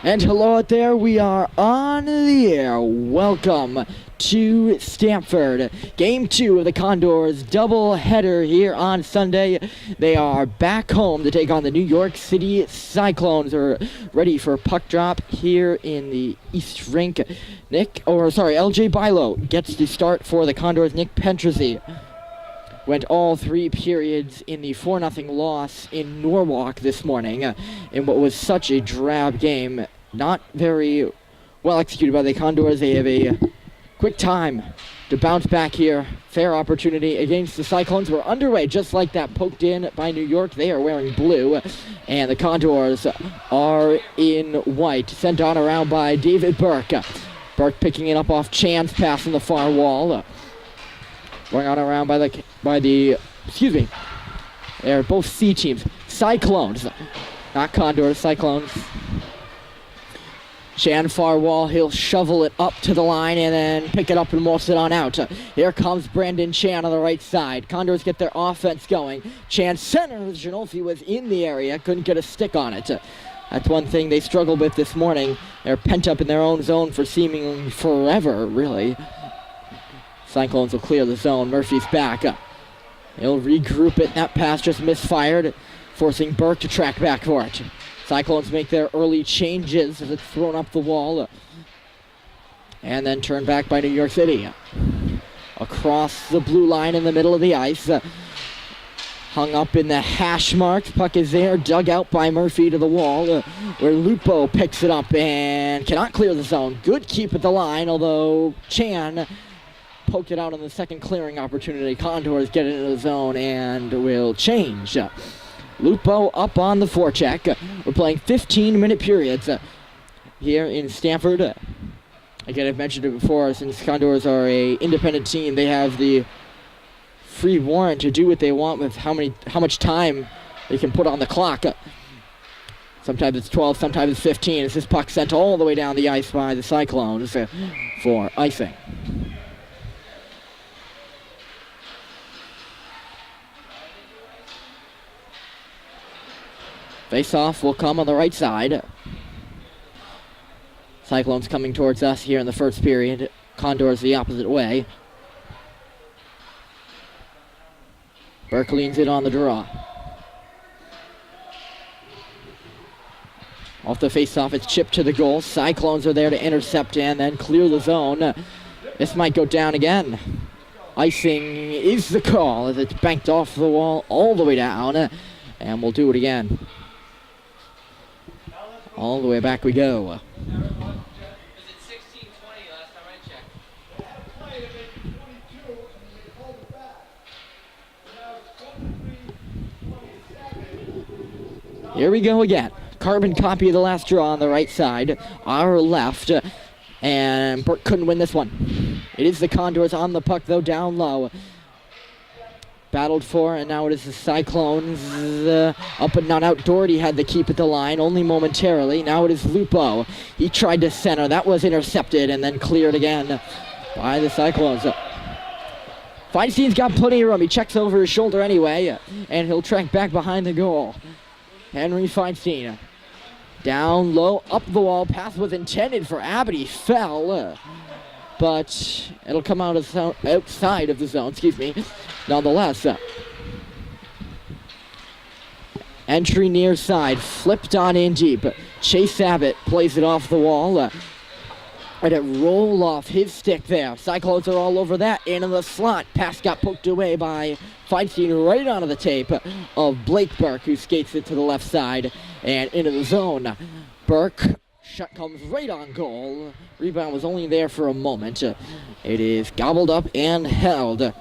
And hello out there, we are on the air. Welcome to Stamford. Game 2 of the Condors doubleheader here on Sunday. They are back home to take on the New York City Cyclones. They're ready for puck drop here in the East Rink. LJ Bilo gets the start for the Condors. Nick Pentrasy went all 3 periods in the 4-0 loss in Norwalk this morning in what was such a drab game. Not very well executed by the Condors. They have a quick time to bounce back here. Fair opportunity against the Cyclones. We're underway just like that, poked in by New York. They are wearing blue, and the Condors are in white. Sent on around by David Burke. Burke picking it up off Chan's pass on the far wall. Going on around they're both C teams. Cyclones, not Condors, Cyclones. Chan far wall, he'll shovel it up to the line and then pick it up and waltz it on out. Here comes Brandon Chan on the right side. Condors get their offense going. Chan centers, Janolfi was in the area, couldn't get a stick on it. That's one thing they struggled with this morning. They're pent up in their own zone for seemingly forever, really. Cyclones will clear the zone. Murphy's back. He'll regroup it. That pass just misfired, forcing Burke to track back for it. Cyclones make their early changes as it's thrown up the wall. And then turned back by New York City. Across the blue line in the middle of the ice. Hung up in the hash marks. Puck is there, dug out by Murphy to the wall, where Lupo picks it up and cannot clear the zone. Good keep at the line, although Chan poked it out on the second clearing opportunity. Condors get into the zone and will change. Lupo up on the forecheck. We're playing 15-minute periods here in Stamford. Again, I've mentioned it before, since Condors are an independent team, they have the free warrant to do what they want with how much time they can put on the clock. Sometimes it's 12, sometimes it's 15. As this puck sent all the way down the ice by the Cyclones for icing. Face-off will come on the right side. Cyclones coming towards us here in the first period. Condors the opposite way. Burke leans it on the draw. Off the face-off, it's chipped to the goal. Cyclones are there to intercept and then clear the zone. This might go down again. Icing is the call as it's banked off the wall all the way down. And we'll do it again. All the way back we go. Was it 16-20 last time I checked? Here we go again. Carbon copy of the last draw on the right side. Our left. And Burke couldn't win this one. It is the Condors on the puck, though, down low. Battled for, and now it is the Cyclones up and not out. Doherty had the keep at the line, only momentarily. Now it is Lupo. He tried to center. That was intercepted and then cleared again by the Cyclones. Feinstein's got plenty of room. He checks over his shoulder anyway, and he'll track back behind the goal. Henry Feinstein. Down low, up the wall. Pass was intended for Abbott. He fell, but it'll come out outside of the zone, nonetheless. Entry near side, flipped on in deep. Chase Abbott plays it off the wall. And it roll off his stick there. Cyclones are all over that. Into the slot. Pass got poked away by Feinstein right onto the tape of Blake Burke, who skates it to the left side and into the zone. Burke. Shot comes right on goal. Rebound was only there for a moment. It is gobbled up and held.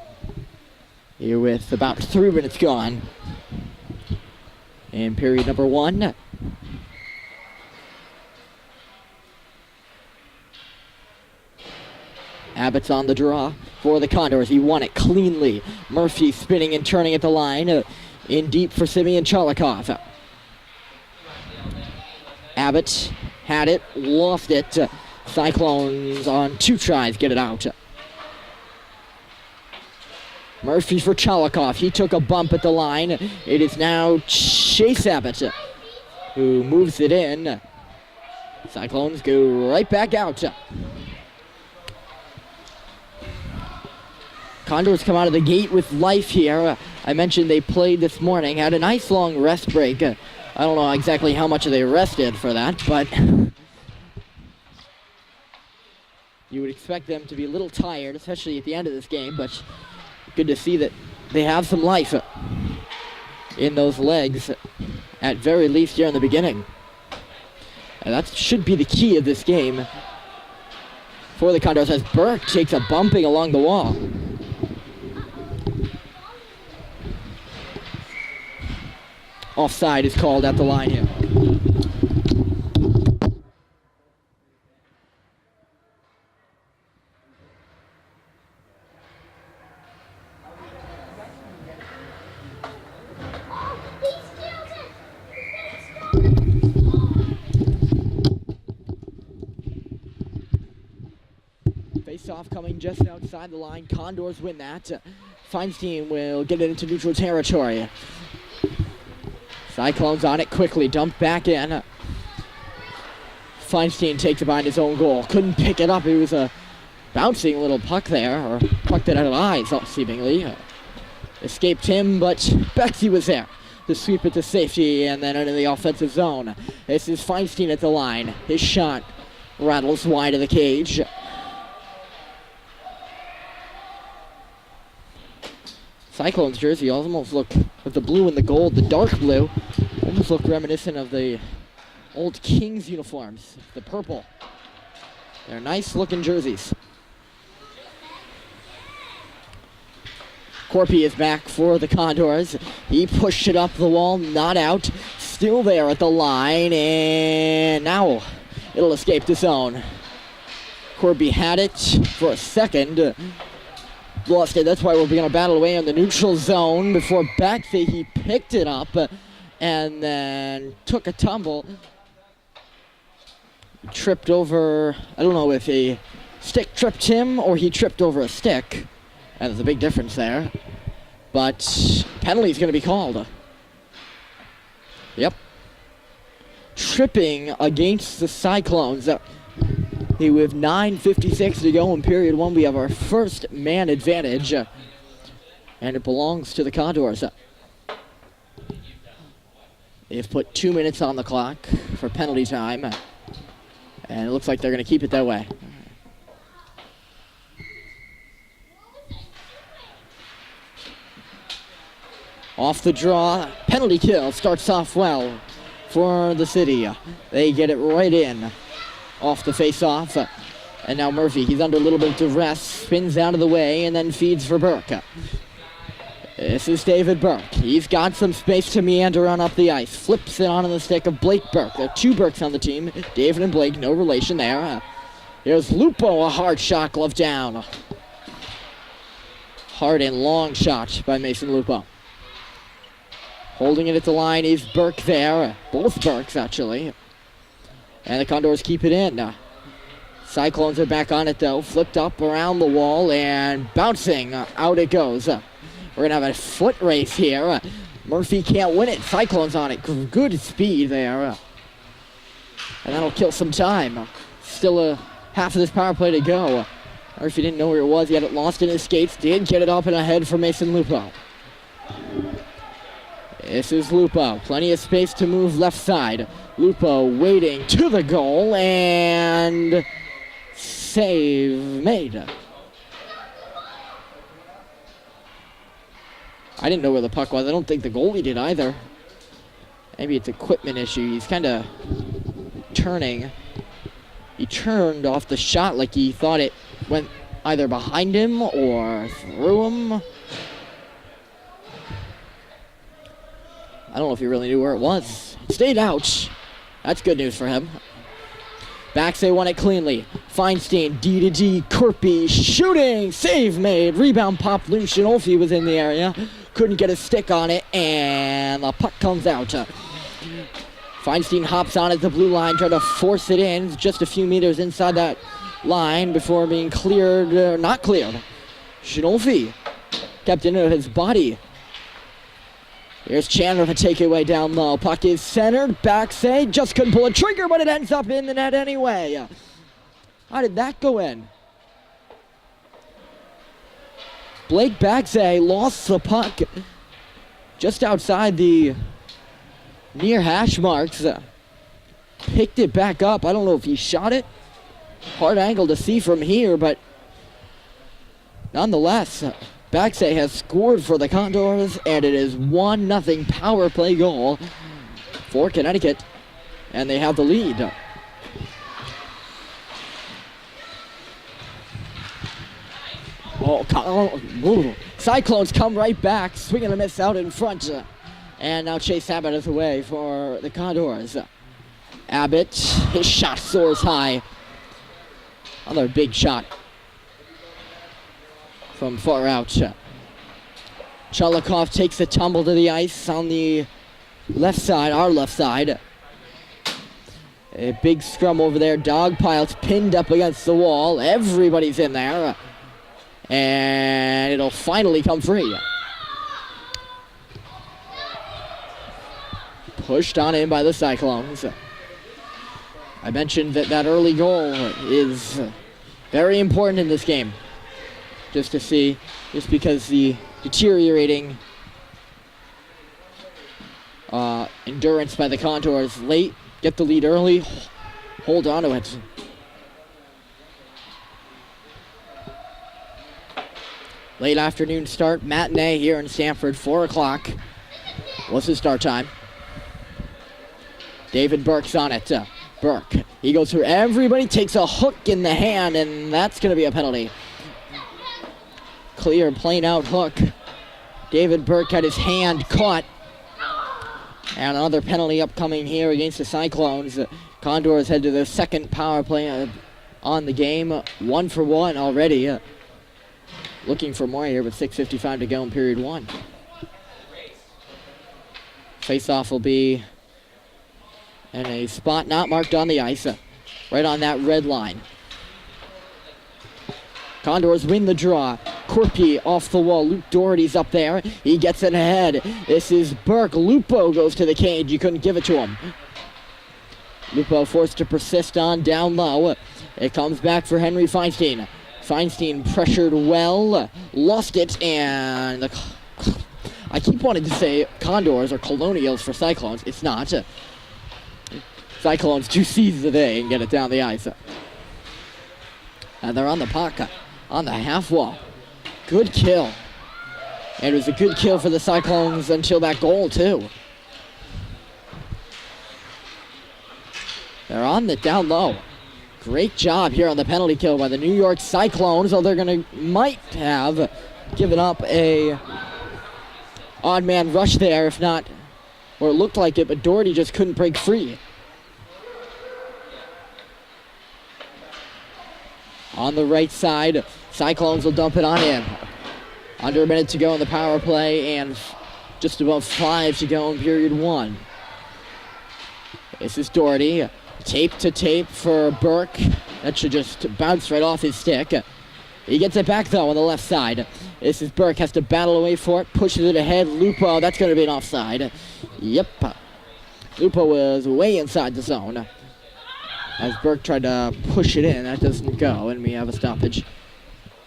Here with about 3 minutes gone in period number 1. Abbott's on the draw for the Condors. He won it cleanly. Murphy spinning and turning at the line. In deep for Simeon Chalikov. Abbott had it, lost it. Cyclones on 2 tries get it out. Murphy for Chalikov. He took a bump at the line. It is now Chase Abbott who moves it in. Cyclones go right back out. Condors come out of the gate with life here. I mentioned they played this morning, had a nice long rest break. I don't know exactly how much they rested for that, but you would expect them to be a little tired, especially at the end of this game, but good to see that they have some life in those legs, at very least here in the beginning. And that should be the key of this game for the Condors, as Burke takes a bumping along the wall. Offside is called at the line here. Face-off coming just outside the line. Condors win that. Feinstein will get it into neutral territory. Cyclones on it quickly, dumped back in. Feinstein takes it behind his own goal. Couldn't pick it up. It was a bouncing little puck there, or puck that had eyes, seemingly. Escaped him, but Betsy was there to sweep it to safety and then into the offensive zone. This is Feinstein at the line. His shot rattles wide of the cage. Cyclones jersey almost look, with the blue and the gold, the dark blue, almost look reminiscent of the old Kings uniforms, the purple. They're nice looking jerseys. Corpy is back for the Condors. He pushed it up the wall, not out. Still there at the line, and now it'll escape the zone. Corpy had it for a second. Lost it. That's why we're going to battle away in the neutral zone. Before Betsy, he picked it up and then took a tumble. Tripped over, I don't know if a stick tripped him or he tripped over a stick. And there's a big difference there. But penalty's going to be called. Yep. Tripping against the Cyclones. With 9:56 to go in period one, we have our first man advantage. And it belongs to the Condors. They've put 2 minutes on the clock for penalty time. And it looks like they're going to keep it that way. Off the draw, penalty kill starts off well for the city. They get it right in off the face-off. And now Murphy, he's under a little bit of duress, spins out of the way and then feeds for Burke. This is David Burke. He's got some space to meander on up the ice. Flips it onto the stick of Blake Burke. There are two Burkes on the team. David and Blake, no relation there. Here's Lupo, a hard shot, glove down. Hard and long shot by Mason Lupo. Holding it at the line is Burke there. Both Burkes, actually. And the Condors keep it in. Cyclones are back on it, though. Flipped up around the wall and bouncing. Out it goes. We're going to have a foot race here. Murphy can't win it. Cyclones on it. Good speed there. And that'll kill some time. Still half of this power play to go. Murphy didn't know where it was. He had it lost in his skates. Did get it up and ahead for Mason Lupo. This is Lupo. Plenty of space to move left side. Lupo waiting to the goal and save made. I didn't know where the puck was. I don't think the goalie did either. Maybe it's equipment issue. He's kind of turning. He turned off the shot like he thought it went either behind him or through him. I don't know if he really knew where it was. It stayed out. That's good news for him. Backs, they won it cleanly. Feinstein, D to D, Corpy, shooting, save made. Rebound popped loose. Shinolfi was in the area. Couldn't get a stick on it, and the puck comes out. Feinstein hops on at the blue line, trying to force it in. Just a few meters inside that line before being cleared, not cleared. Shinolfi kept into his body. Here's Chandler with a takeaway down low. Puck is centered. Backsay just couldn't pull a trigger, but it ends up in the net anyway. How did that go in? Blake Bagsay lost the puck just outside the near hash marks. Picked it back up. I don't know if he shot it. Hard angle to see from here, but nonetheless, Bagsay has scored for the Condors, and it is 1-0 power play goal for Connecticut, and they have the lead. Cyclones come right back, swing and a miss out in front, and now Chase Abbott is away for the Condors. Abbott, his shot soars high. Another big shot from far out. Chalikov takes a tumble to the ice on the left side, our left side. A big scrum over there. Dog piles pinned up against the wall. Everybody's in there. And it'll finally come free. Pushed on in by the Cyclones. I mentioned that early goal is very important in this game. Just because the deteriorating endurance by the Condors late, get the lead early, hold on to it. Late afternoon start, matinee here in Stamford, 4 o'clock. What's the start time? David Burke's on it. Burke, he goes through everybody, takes a hook in the hand, and that's going to be a penalty. Clear, plain out hook. David Burke had his hand caught. And another penalty upcoming here against the Cyclones. Condors head to their second power play on the game. 1 for 1 already. Looking for more here with 6:55 to go in period 1. Face-off will be in a spot not marked on the ice. Right on that red line. Condors win the draw. Corky off the wall. Luke Doherty's up there. He gets it ahead. This is Burke. Lupo goes to the cage. You couldn't give it to him. Lupo forced to persist on down low. It comes back for Henry Feinstein. Feinstein pressured well. Lost it, and I keep wanting to say Condors or Colonials for Cyclones. It's not. Cyclones do seize the day and get it down the ice. And they're on the puck, on the half wall. Good kill. And it was a good kill for the Cyclones until that goal, too. They're on the down low. Great job here on the penalty kill by the New York Cyclones, although they're might have given up a odd man rush there, if not, or it looked like it, but Doherty just couldn't break free. On the right side, Cyclones will dump it on in. Under a minute to go in the power play and just above 5 to go in period 1. This is Doherty. Tape to tape for Burke. That should just bounce right off his stick. He gets it back, though, on the left side. This is Burke, has to battle away for it, pushes it ahead. Lupo, that's going to be an offside. Yep. Lupo was way inside the zone. As Burke tried to push it in, that doesn't go, and we have a stoppage.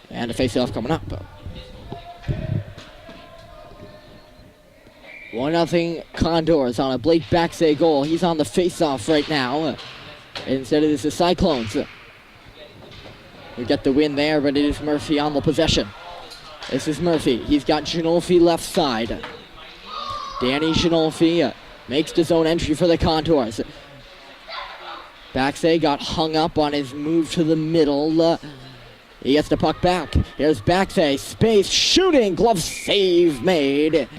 And a face-off coming up. 1-0 Condors on a Blake Bagsay goal. He's on the face-off right now. Instead of this, the Cyclones. We get the win there, but it is Murphy on the possession. This is Murphy. He's got Ginolfi left side. Danny Ginolfi makes his own entry for the Condors. Bagsay got hung up on his move to the middle. He gets the puck back. Here's Bagsay. Space, shooting, glove save made.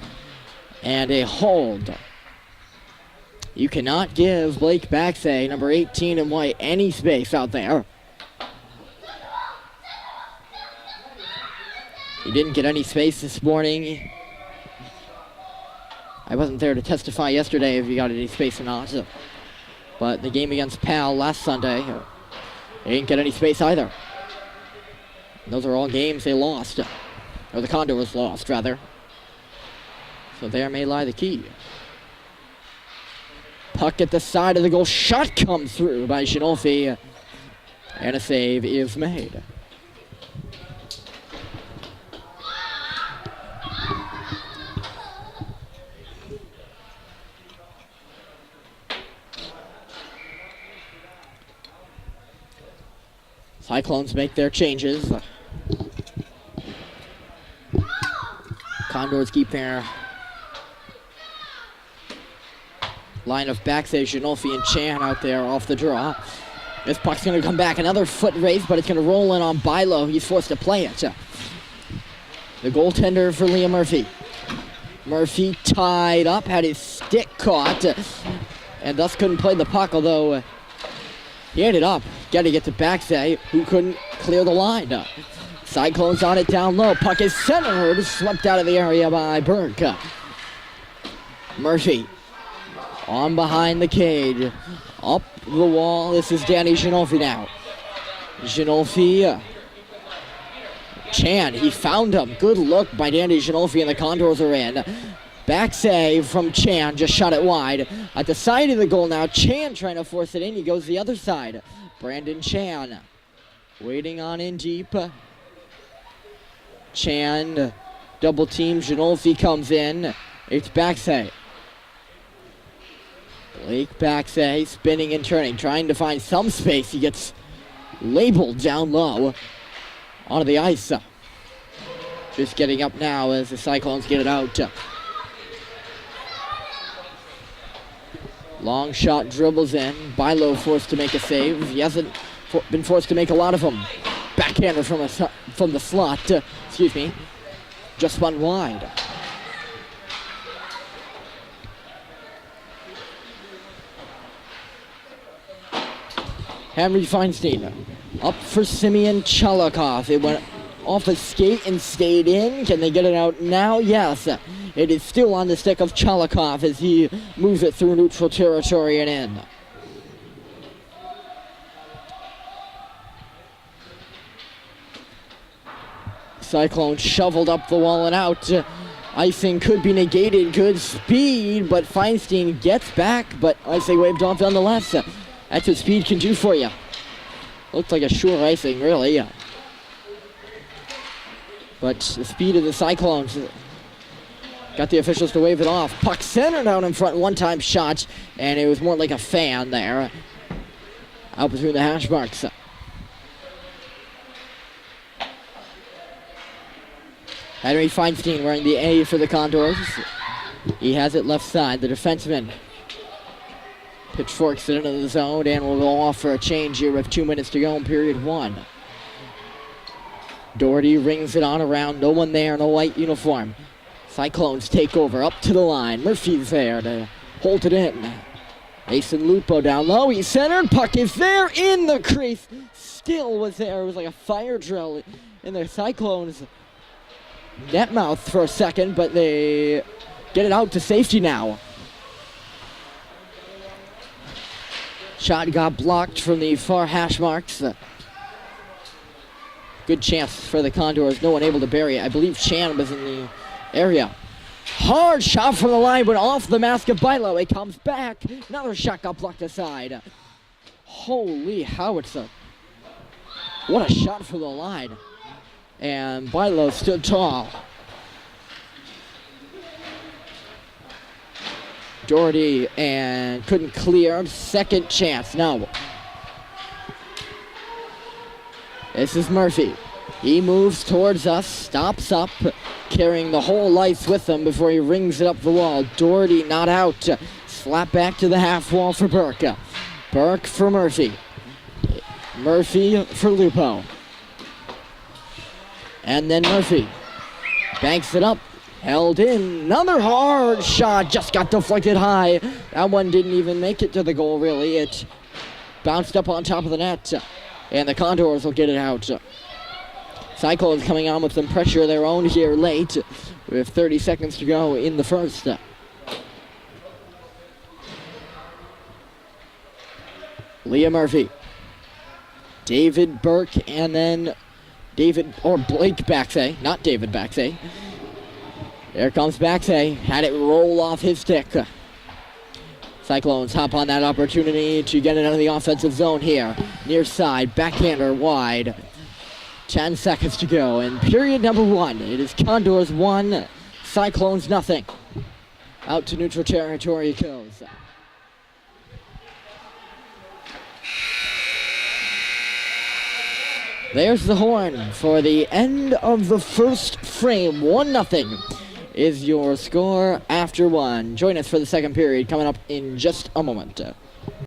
And a hold. You cannot give Blake Bagsay, number 18 in white, any space out there. He didn't get any space this morning. I wasn't there to testify yesterday if he got any space or not. But the game against Pal last Sunday, he didn't get any space either. Those are all games they lost. Or the Condors lost, rather. So there may lie the key. Puck at the side of the goal. Shot comes through by Shinolfi. And a save is made. Cyclones make their changes. Condors keep their line of backs. Janolfi and Chan out there off the draw. This puck's going to come back. Another foot race, but it's going to roll in on Bilo. He's forced to play it. The goaltender for Liam Murphy. Murphy tied up, had his stick caught, and thus couldn't play the puck, although he ended up got to get to Baxay, who couldn't clear the line. Cyclones on it down low. Puck is centered, swept out of the area by Burke. Murphy on behind the cage. Up the wall. This is Danny Janolfi now. Janolfi. Chan, he found him. Good look by Danny Janolfi, and the Condors are in. Back save from Chan, just shot it wide. At the side of the goal now, Chan trying to force it in. He goes the other side. Brandon Chan waiting on in deep. Chan double team. Janolfi comes in. It's Baxay. Blake Baxay spinning and turning, trying to find some space. He gets labeled down low onto the ice. Just getting up now as the Cyclones get it out. Long shot dribbles in. Bilo forced to make a save. He hasn't been forced to make a lot of them. Backhander from the slot. Just spun wide. Henry Feinstein up for Simeon Chalikov. It went off a skate and stayed in. Can they get it out now? Yes. It is still on the stick of Chalikov as he moves it through neutral territory and in. Cyclone shoveled up the wall and out. Icing could be negated. Good speed, but Feinstein gets back, but icing waved off nonetheless. That's what speed can do for you. Looked like a sure icing, really. But the speed of the Cyclones got the officials to wave it off. Puck centered out in front, one-time shot, and it was more like a fan there. Out between the hash marks. Henry Feinstein wearing the A for the Condors. He has it left side, the defenseman. Pitchforks it into the zone, and will go off for a change here with 2 minutes to go in period one. Doherty rings it on around, no one there in a white uniform. Cyclones take over, up to the line. Murphy's there to hold it in. Mason Lupo down low, he's centered, puck is there in the crease. Still was there, it was like a fire drill in the Cyclones net mouth for a second, but they get it out to safety now. Shot got blocked from the far hash marks. Good chance for the Condors. No one able to bury it. I believe Chan was in the area. Hard shot from the line, but off the mask of Bilo. It comes back. Another shot got blocked aside. Holy howitzer. What a shot from the line. And Bilo stood tall. Doherty and couldn't clear. Second chance. No. This is Murphy. He moves towards us, stops up, carrying the whole ice with him before he rings it up the wall. Doherty not out. Slap back to the half wall for Burke. Burke for Murphy. Murphy for Lupo. And then Murphy banks it up. Held in. Another hard shot. Just got deflected high. That one didn't even make it to the goal, really. It bounced up on top of the net. And the Condors will get it out. Cyclones coming on with some pressure of their own here late. With 30 seconds to go in the first. Leah Murphy. David Burke and then Blake Baxay. Not David Baxay. Here comes Baxay. Had it roll off his stick. Cyclones hop on that opportunity to get it out of the offensive zone here. Near side, backhander wide. 10 seconds to go in period number 1. It is Condors 1, Cyclones nothing. Out to neutral territory it goes. There's the horn for the end of the first frame. 1-0 is your score after 1. Join us for the second period coming up in just a moment.